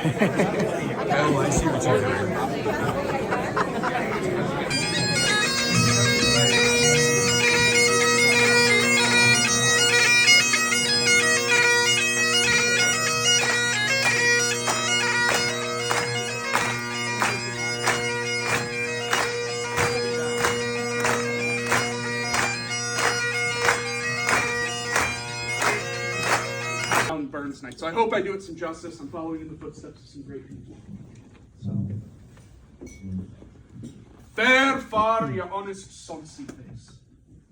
Oh, I see what you're doing. Burns night. So I hope I do it some justice. I'm following in the footsteps of some great people. So, fair far your honest sonsy face,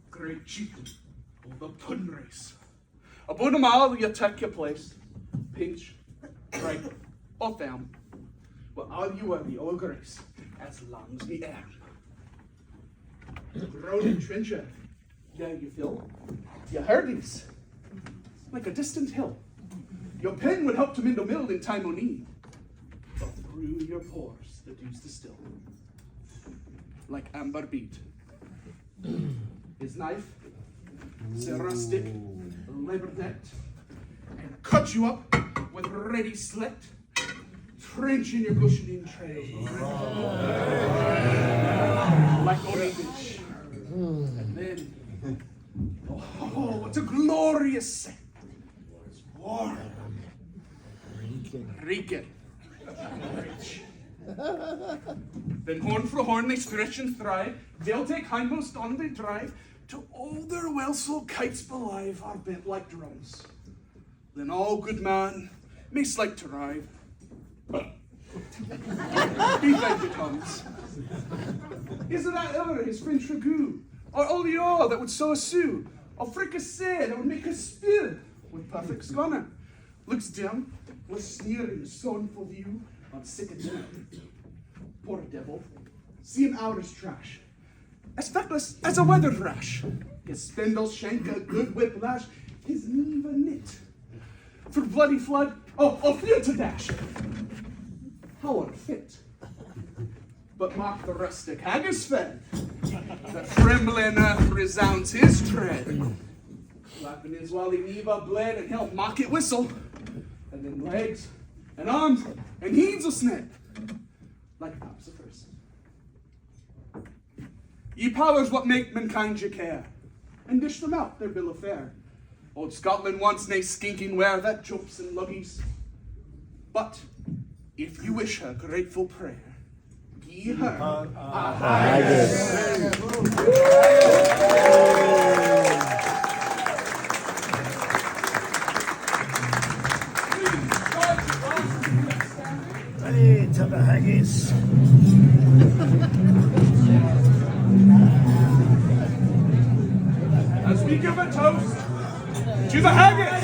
great chieftain of the pun race. Above them all you take your place, pinch, right, or them. Well, all you are the old grace, as long as me arm. Road and trencher, there you feel. You heard these, like a distant hill. Your pen would help to mend a mill in time o' need, but through your pores the dews distill, like amber bead. His knife, so rustic, leather-necked, and cut you up with ready slit, trench in your cushioning trail, like orange. And then, oh, what a glorious scent! It's warm. Reeking. Rich. Then horn for horn they stretch and thrive. They'll take hindmost on they drive, till all their well-sold kites belive are bent like drums. Then all good man may like to rive. He thanked it comes. Isn't that ever his French ragout? Or olio that would sow a sou? Or fricassee that would make a spill with perfect scunner? Looks dim, with sneering scornful view on sick and dinner. Poor devil, see him out as trash, as feckless as a weathered rash. His spindle shank a good whiplash, his knee a knit. For bloody flood, oh, field to dash. How unfit. But mark the rustic haggis fed, the trembling earth resounds his tread. Flapping his wally neva bled and he'll mock it whistle. And then legs, and arms, and heaves a snip, like Apsiferous. Ye powers what make mankind ye care, and dish them out their bill of fare. Old Scotland wants nae skinking ware that jumps and luggies. But if you wish her grateful prayer, ye her a haggis. To the haggis. As we give a toast to the haggis.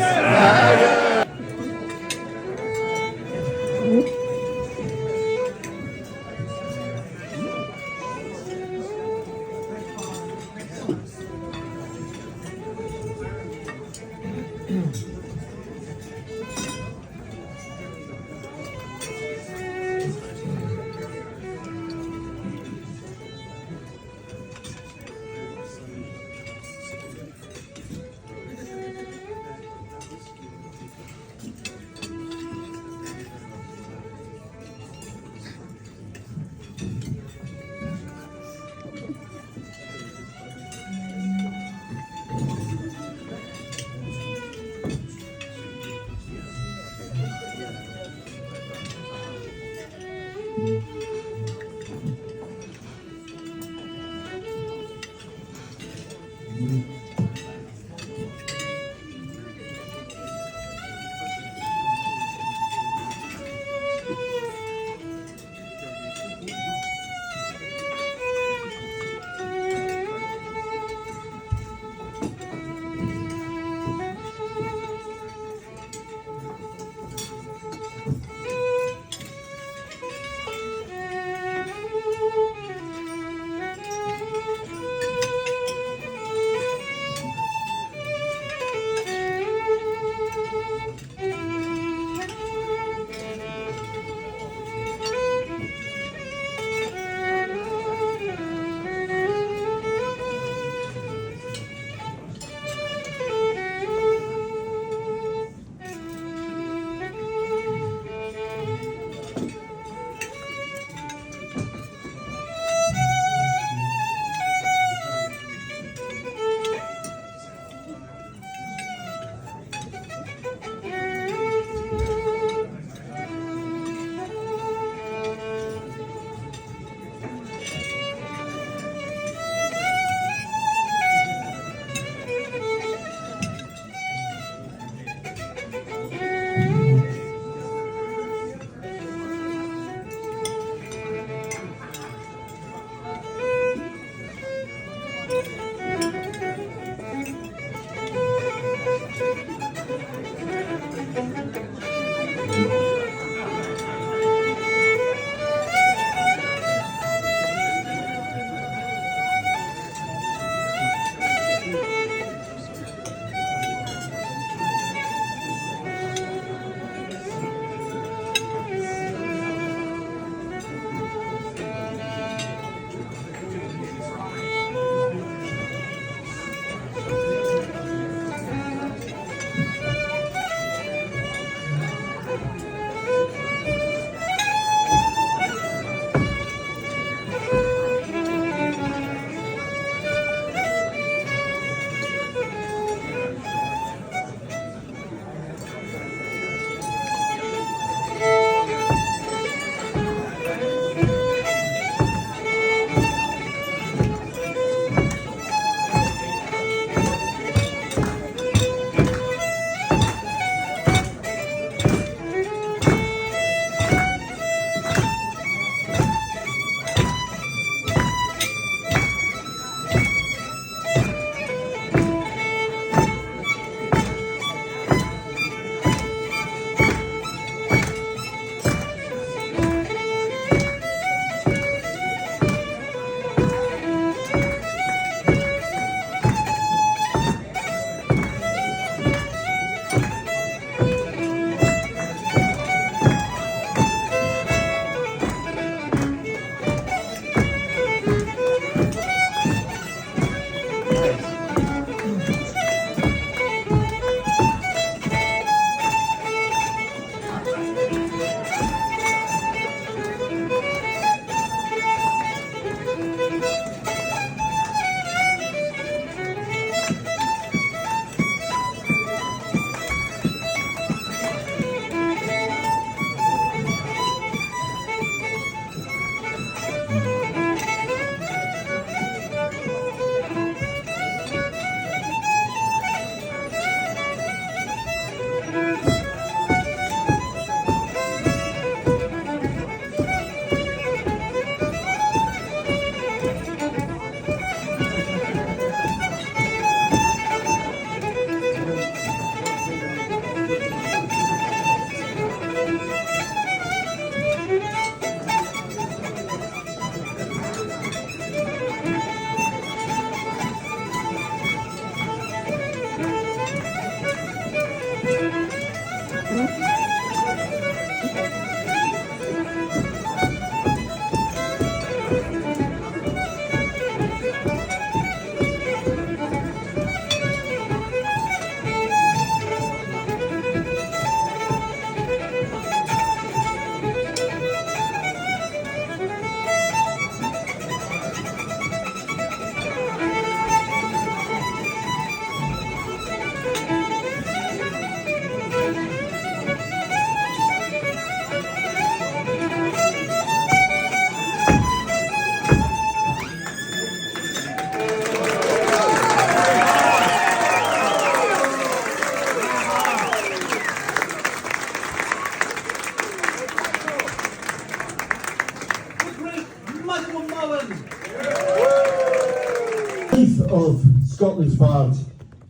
Scotland's bard,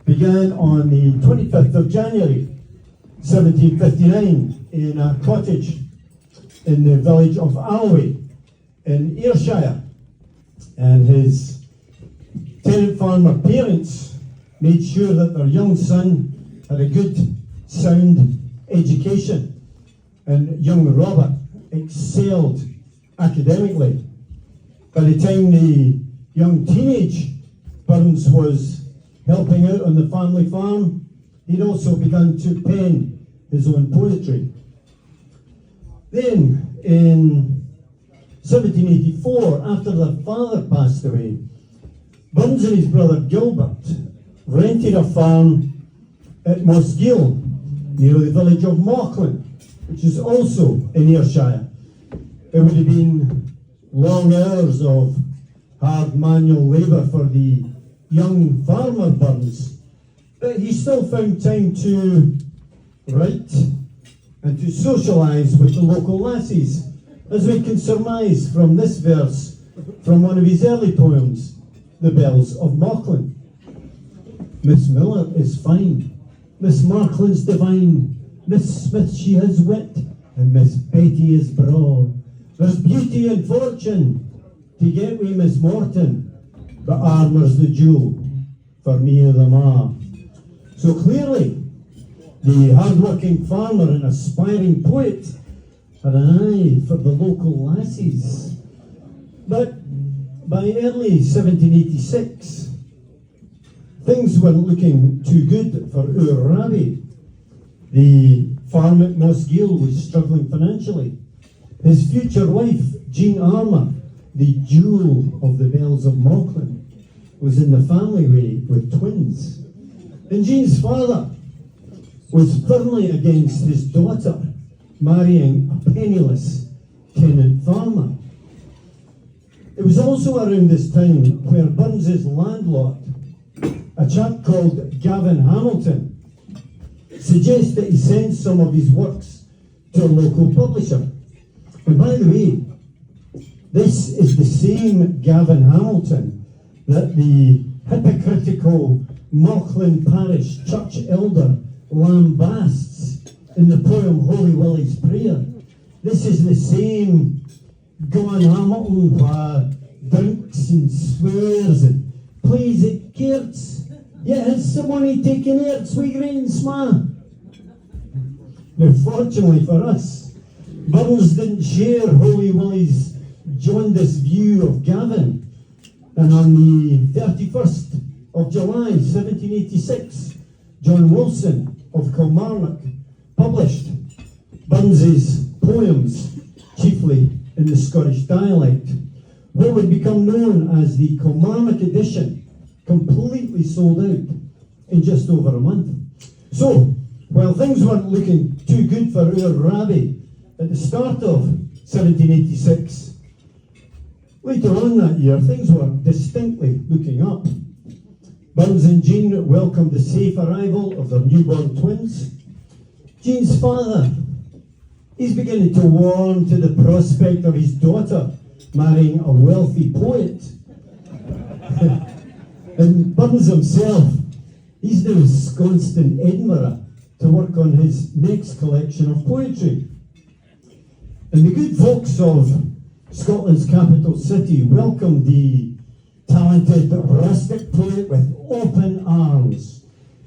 began on the 25th of January 1759 in a cottage in the village of Alloway in Ayrshire, and his tenant farmer parents made sure that their young son had a good, sound education, and young Robert excelled academically. By the time the young teenage Burns was helping out on the family farm, he'd also begun to pen his own poetry. Then, in 1784, after their father passed away, Burns and his brother Gilbert rented a farm at Mossgiel, near the village of Mauchline, which is also in Ayrshire. It would have been long hours of hard manual labour for the young farmer Burns, but he still found time to write and to socialise with the local lassies, as we can surmise from this verse from one of his early poems, The Bells of Mauchline. Miss Miller is fine, Miss Markland's divine, Miss Smith she has wit, and Miss Betty is braw. There's beauty and fortune to get wi' Miss Morton, but armour's the jewel for me o' them a'. So clearly, the hard-working farmer and aspiring poet had an eye for the local lassies. But by early 1786, things weren't looking too good for our Rabbie. The farm at Mossgiel was struggling financially. His future wife, Jean Armour, the jewel of the Bells of Mauchline, was in the family way with twins. And Jean's father was firmly against his daughter marrying a penniless tenant farmer. It was also around this time where Burns's landlord, a chap called Gavin Hamilton, suggests that he sends some of his works to a local publisher. And by the way, this is the same Gavin Hamilton that the hypocritical Mauchline Parish church elder lambasts in the poem Holy Willie's Prayer. This is the same Gavin Hamilton who drinks and swears and plays at courts, yet has somebody taken Earth's with great and sma. Now, fortunately for us, Burns didn't share Holy Willie's jaundiced view of Gavin, and on the 31st of July 1786, John Wilson of Kilmarnock published Burns's poems, chiefly in the Scottish dialect. What would become known as the Kilmarnock edition completely sold out in just over a month. So, while things weren't looking too good for our Rabbie at the start of 1786, later on that year, things were distinctly looking up. Burns and Jean welcomed the safe arrival of their newborn twins. Jean's father, he's beginning to warm to the prospect of his daughter marrying a wealthy poet. And Burns himself, he's now ensconced in Edinburgh to work on his next collection of poetry. And the good folks of Scotland's capital city welcomed the talented rustic poet with open arms.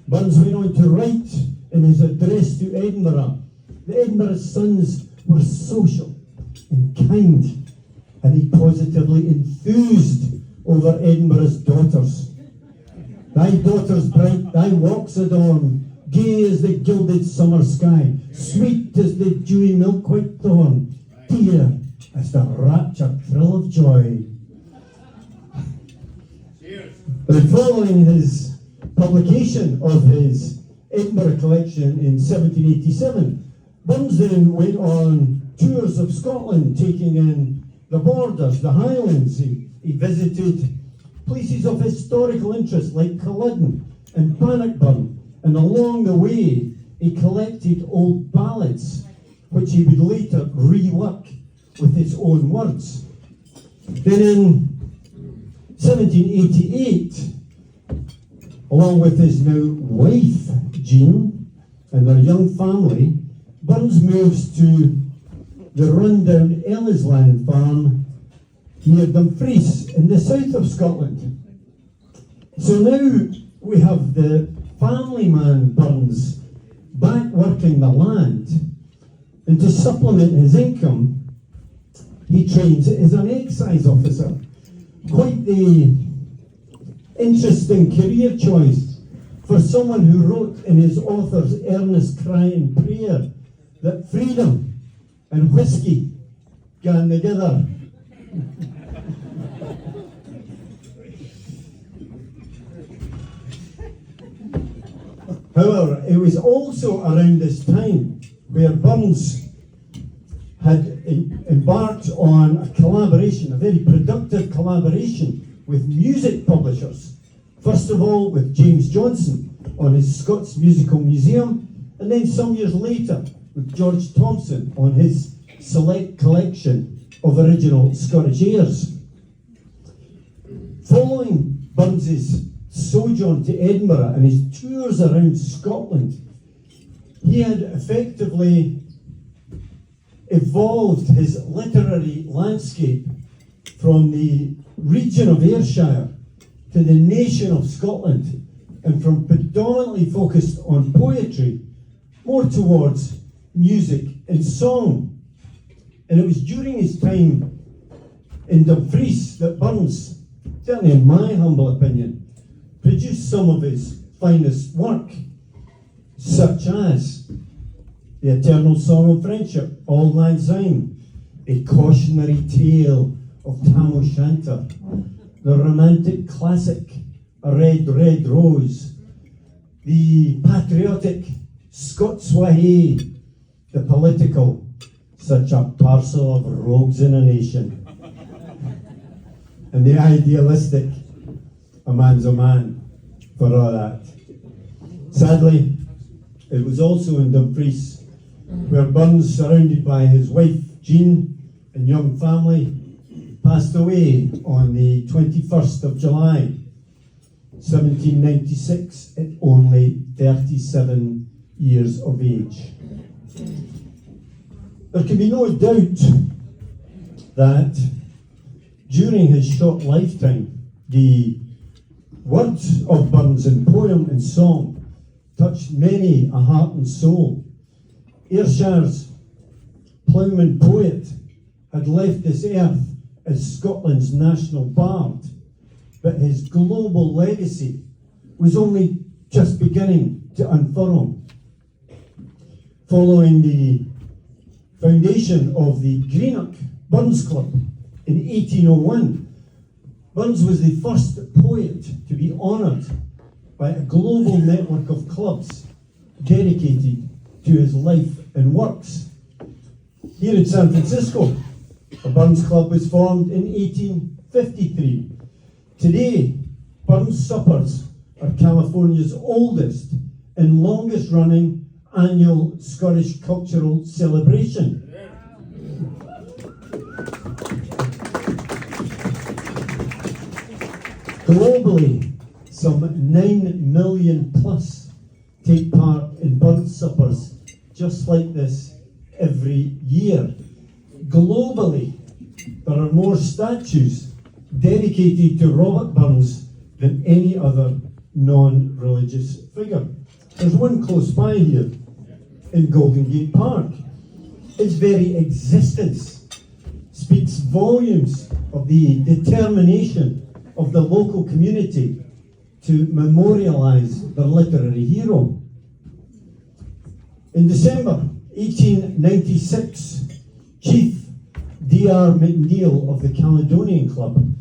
Burns went on to write in his address to Edinburgh, the Edinburgh sons were social and kind, and he positively enthused over Edinburgh's daughters. Thy daughters bright, thy walks adorn, gay as the gilded summer sky, sweet as the dewy milk-white thorn, dear as the rapture thrill of joy. But following his publication of his Edinburgh collection in 1787, Burns then went on tours of Scotland, taking in the borders, the Highlands. He visited places of historical interest like Culloden and Bannockburn, and along the way he collected old ballads which he would later rework with his own words. Then in 1788, Along with his now wife, Jean, and their young family, Burns moves to the rundown Ellisland farm near Dumfries in the south of Scotland. So now we have the family man Burns back working the land, and to supplement his income, he trains as an excise officer. Quite the interesting career choice for someone who wrote in his author's earnest cry and prayer that freedom and whiskey gang together. However, it was also around this time where Burns had embarked on a collaboration, a very productive collaboration with music publishers. First of all with James Johnson on his Scots Musical Museum, and then some years later with George Thompson on his select collection of original Scottish airs. Following Burns's sojourn to Edinburgh and his tours around Scotland, he had effectively evolved his literary landscape from the region of Ayrshire to the nation of Scotland, and from predominantly focused on poetry, more towards music and song. And it was during his time in Dumfries that Burns, certainly in my humble opinion, produced some of his finest work, such as The Eternal Song of Friendship, Auld Lang Syne, A Cautionary Tale of Tam O'Shanter, the romantic classic, A Red, Red Rose, the patriotic Scotswahey, the political, Such a Parcel of Rogues in a Nation, and the idealistic, A Man's a Man, for all that. Sadly, it was also in Dumfries where Burns, surrounded by his wife Jean and young family, passed away on the 21st of July, 1796, at only 37 years of age. There can be no doubt that during his short lifetime, the words of Burns in poem and song touched many a heart and soul. Ayrshire's ploughman poet had left this earth as Scotland's national bard, but his global legacy was only just beginning to unfurl. Following the foundation of the Greenock Burns Club in 1801, Burns was the first poet to be honoured by a global network of clubs dedicated to his life and works. Here in San Francisco, the Burns Club was formed in 1853. Today, Burns Suppers are California's oldest and longest running annual Scottish cultural celebration. Globally, some 9 million plus take part in Burns Suppers just like this every year. Globally, there are more statues dedicated to Robert Burns than any other non-religious figure. There's one close by here in Golden Gate Park. Its very existence speaks volumes of the determination of the local community to memorialise their literary hero. In December 1896, Chief D.R. McNeill of the Caledonian Club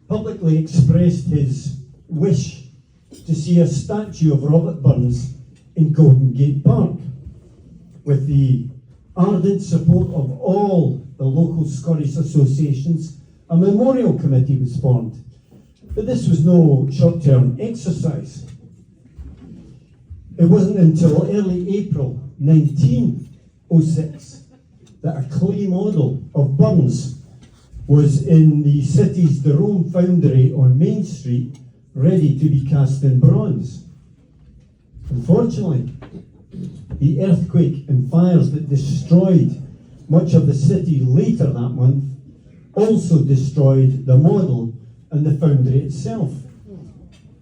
publicly expressed his wish to see a statue of Robert Burns in Golden Gate Park. With the ardent support of all the local Scottish associations, a memorial committee was formed. But this was no short-term exercise. It wasn't until early April 1906 that a clay model of Burns was in the city's De Rome Foundry on Main Street, ready to be cast in bronze. Unfortunately, the earthquake and fires that destroyed much of the city later that month also destroyed the model and the foundry itself.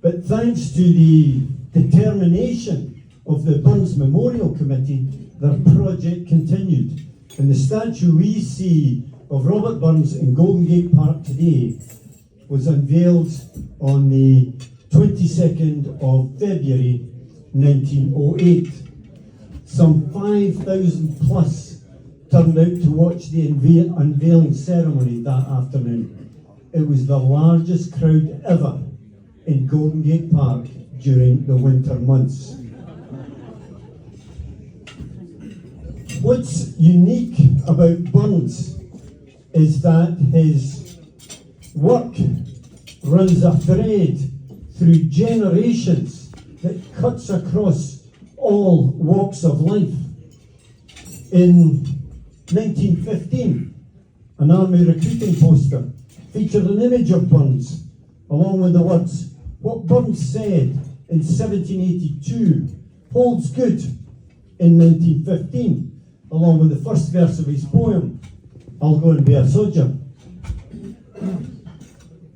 But thanks to the determination of the Burns Memorial Committee, their project continued. And the statue we see of Robert Burns in Golden Gate Park today was unveiled on the 22nd of February 1908. Some 5,000 plus turned out to watch the unveiling ceremony that afternoon. It was the largest crowd ever in Golden Gate Park during the winter months. What's unique about Burns is that his work runs a thread through generations that cuts across all walks of life. In 1915, an army recruiting poster featured an image of Burns, along with the words, "What Burns said in 1782 holds good in 1915, along with the first verse of his poem, I'll go and be a soldier.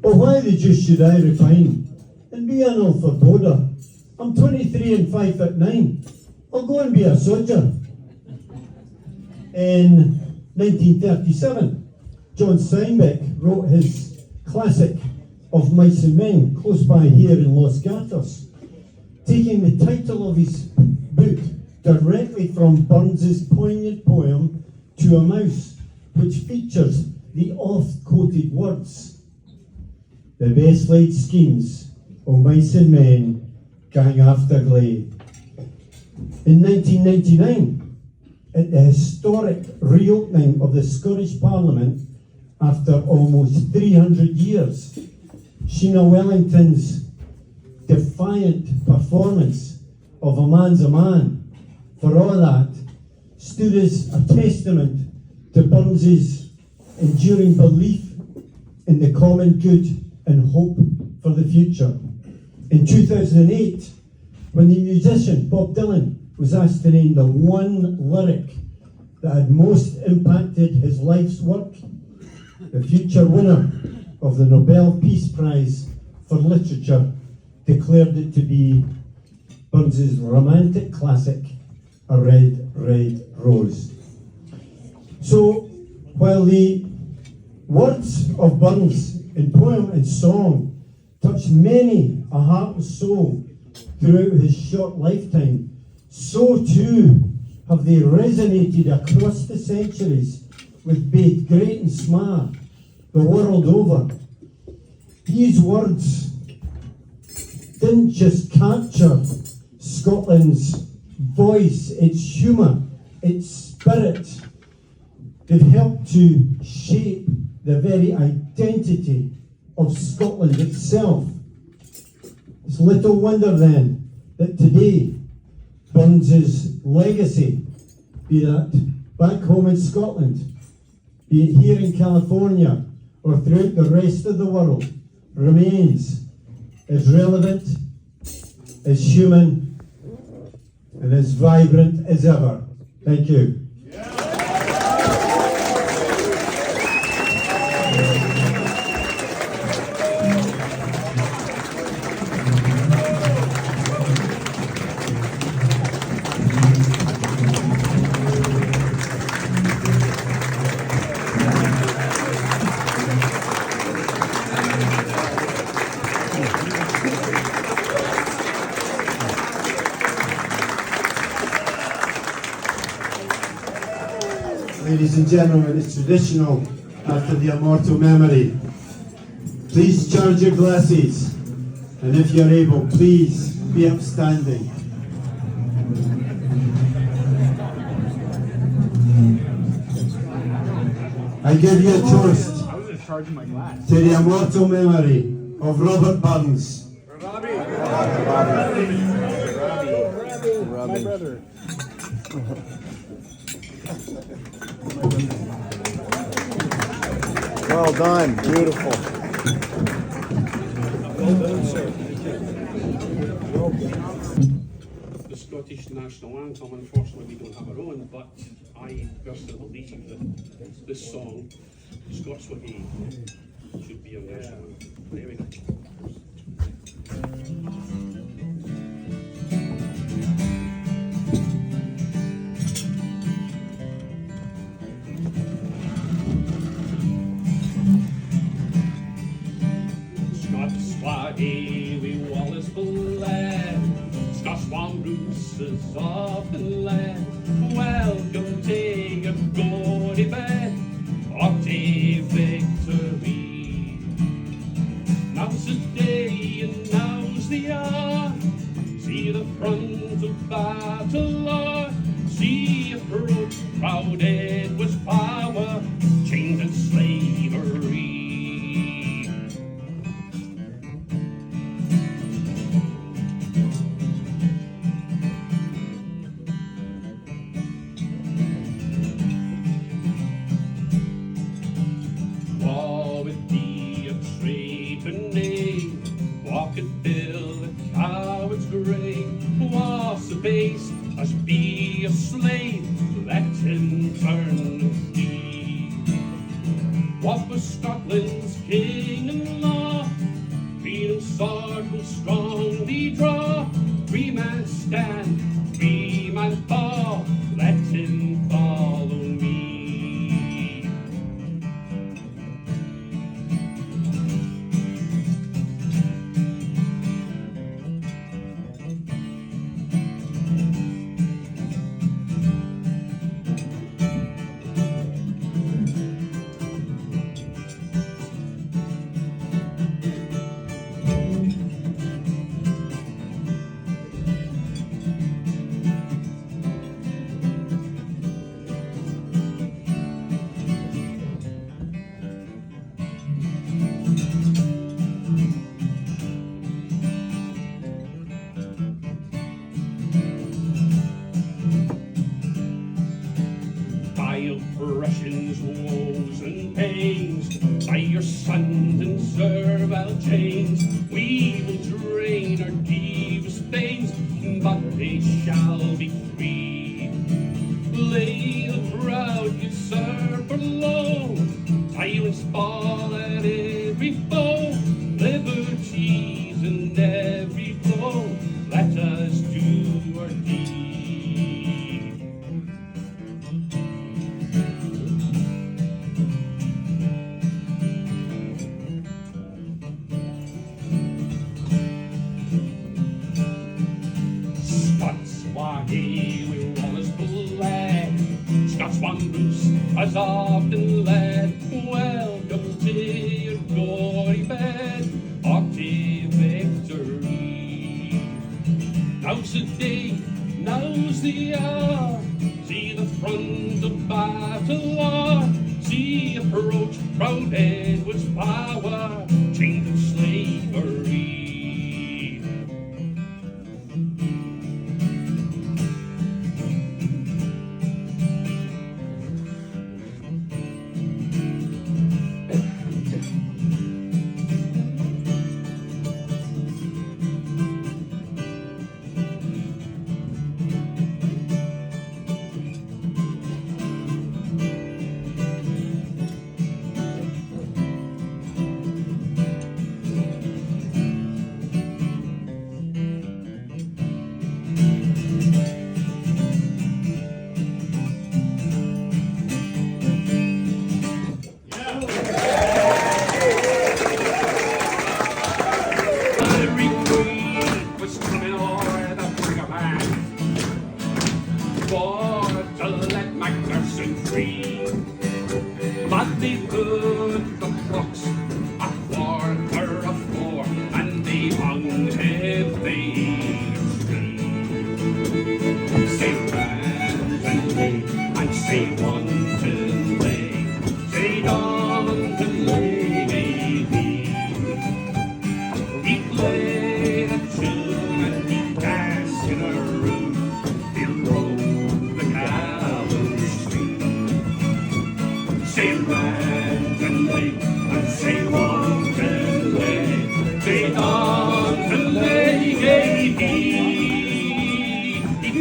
Oh, why the deuce should I repine and be an old forebodder? I'm 23 and 5'9". I'll go and be a soldier. In 1937, John Steinbeck wrote his classic of Mice and Men, close by here in Los Gatos, taking the title of his book directly from Burns's poignant poem To a Mouse, which features the oft-quoted words, "The best laid schemes o' mice and men gang after gley." In 1999, at the historic reopening of the Scottish Parliament after almost 300 years, Sheena Wellington's defiant performance of A Man's a Man, For All That, stood as a testament to Burns's enduring belief in the common good and hope for the future. In 2008, when the musician Bob Dylan was asked to name the one lyric that had most impacted his life's work, the future winner of the Nobel Peace Prize for Literature declared it to be Burns's romantic classic, A Red, Red Rose. So, while the words of Burns in poem and song touched many a heart and soul throughout his short lifetime, so too have they resonated across the centuries with both great and small, the world over. These words didn't just capture Scotland's voice, its humour, its spirit. They've helped to shape the very identity of Scotland itself. It's little wonder then that today Burns's legacy, be that back home in Scotland, be it here in California or throughout the rest of the world, remains as relevant, as human, and as vibrant as ever. Thank you. Ladies and gentlemen, it's traditional after the immortal memory. Please charge your glasses, and if you're able, please be upstanding. I give you a toast to the immortal memory of Robert Burns. Robbie. My brother. Well done, beautiful. Well done, sir. Scottish national anthem. Unfortunately, we don't have our own, but I personally believe that this song, Scots Way, should be a national anthem. There we go. We Wallace bled, Scots one Bruce's of the land. Welcome to your glory bed, or to victory. Now's the day and now's the hour. See the front of battle, Lord. See approach proud Edward's power, chains and slavery. As be a slave, let him turn and flee. What was Scotland's king and law? Freedom's sword will strongly draw. Free man stand, free man fall, let him follow me. Oppressions, woes and pains, by your sons and servile chains, we will drain our devious veins, but they shall be free. Lay the proud usurper low, tyrants fall at every foe, liberties in every blow, let us do our deed. Scots one Bruce has often led. Welcome to your glory bed, or to victory. Now's the day, now's the hour. See the front of battle, Lord. See approach proud Edward's power, chained in slavery. But they put the crooks a quarter of four, and they hung him they say band and lay, and say one to lay, say dawn to lay, baby. He played a tune and he danced in a room, he rode the gallows street. Say band and lay, and say one to lay, say dawn to lay, baby. He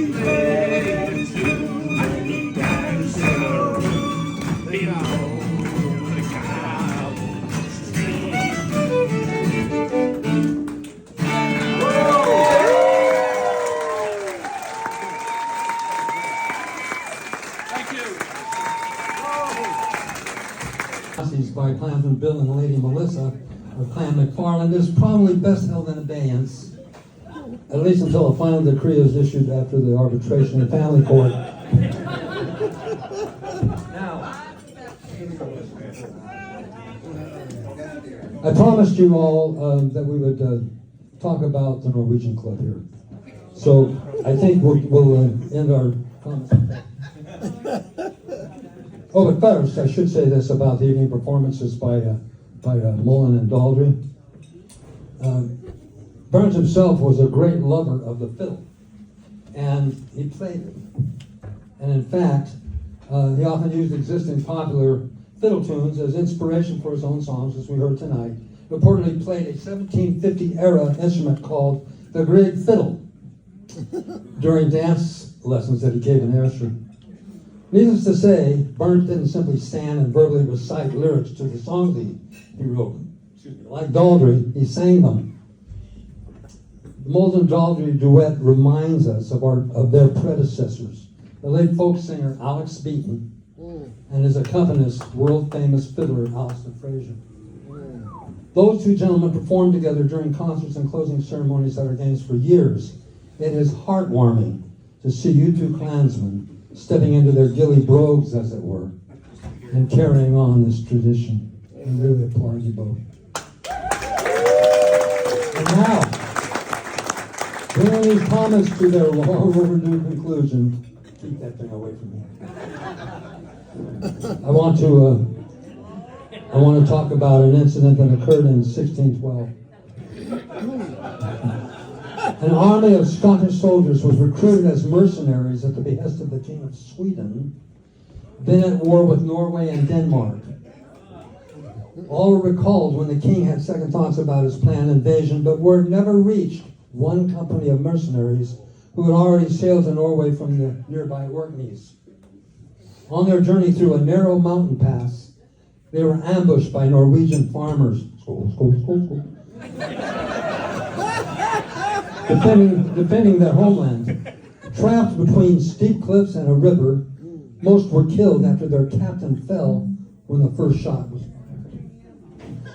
Nazis by Klansman Bill and Lady Melissa of Clan McFarland is probably best held in abeyance, at least until a final decree is issued after the arbitration in family court. Now, I promised you all that we would talk about the Norwegian Club here. So I think we'll end our comments. Oh, but first, I should say this about the evening performances by Mullen and Daldry. Burns himself was a great lover of the fiddle, and he played it. And in fact, he often used existing popular fiddle tunes as inspiration for his own songs, as we heard tonight. He reportedly played a 1750 era instrument called the Grieg fiddle during dance lessons that he gave in Ayrshire. Needless to say, Burns didn't simply stand and verbally recite lyrics to the songs he wrote. Like Daldry, he sang them. The Mullen Daldry duet reminds us of their predecessors, the late folk singer Alex Beaton and his accompanist, world-famous fiddler Alston Fraser. Those two gentlemen performed together during concerts and closing ceremonies at our games for years. It is heartwarming to see you two Klansmen stepping into their gilly brogues, as it were, and carrying on this tradition. I really applaud you both. And now, bringing these comments to their long overdue conclusion, keep that thing away from me. I want to talk about an incident that occurred in 1612. An army of Scottish soldiers was recruited as mercenaries at the behest of the King of Sweden, then at war with Norway and Denmark. All were recalled when the king had second thoughts about his planned invasion, but word never reached one company of mercenaries who had already sailed to Norway from the nearby Orkneys. On their journey through a narrow mountain pass, they were ambushed by Norwegian farmers. Defending their homeland. Trapped between steep cliffs and a river, most were killed after their captain fell when the first shot was fired.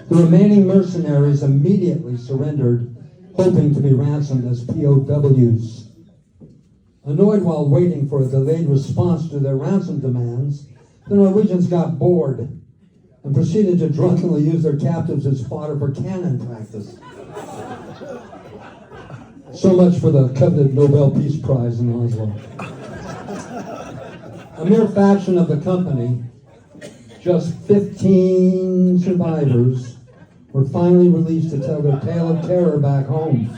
The remaining mercenaries immediately surrendered, hoping to be ransomed as POWs. Annoyed while waiting for a delayed response to their ransom demands, the Norwegians got bored and proceeded to drunkenly use their captives as fodder for cannon practice. So much for the coveted Nobel Peace Prize in Oslo. A mere faction of the company, just 15 survivors, were finally released to tell their tale of terror back home.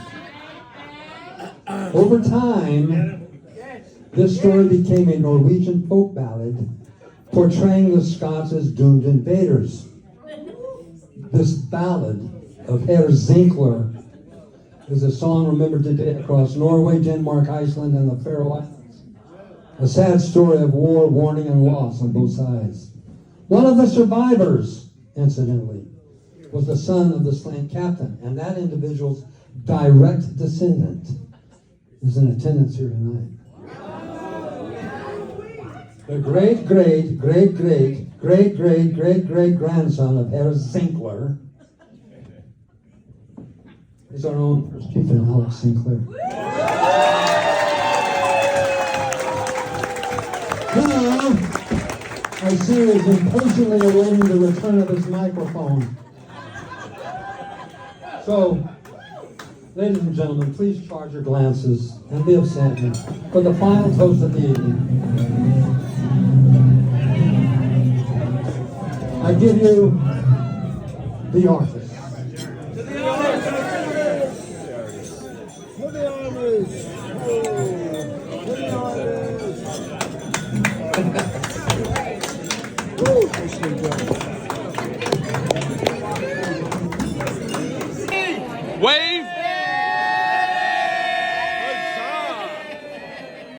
Over time, this story became a Norwegian folk ballad portraying the Scots as doomed invaders. This ballad of Herr Zinkler is a song remembered today across Norway, Denmark, Iceland, and the Faroe Islands. A sad story of war, warning, and loss on both sides. One of the survivors, incidentally, was the son of the slain captain, and that individual's direct descendant is in attendance here tonight. The great-great-great-great-great-great-great-great-grandson of Herr Zinkler is our own First Chieftain Alex Sinclair. Now, I see he is impatiently awaiting the return of his microphone. So, ladies and gentlemen, please charge your glances and be of sentiment for the final toast of the evening. I give you the artist.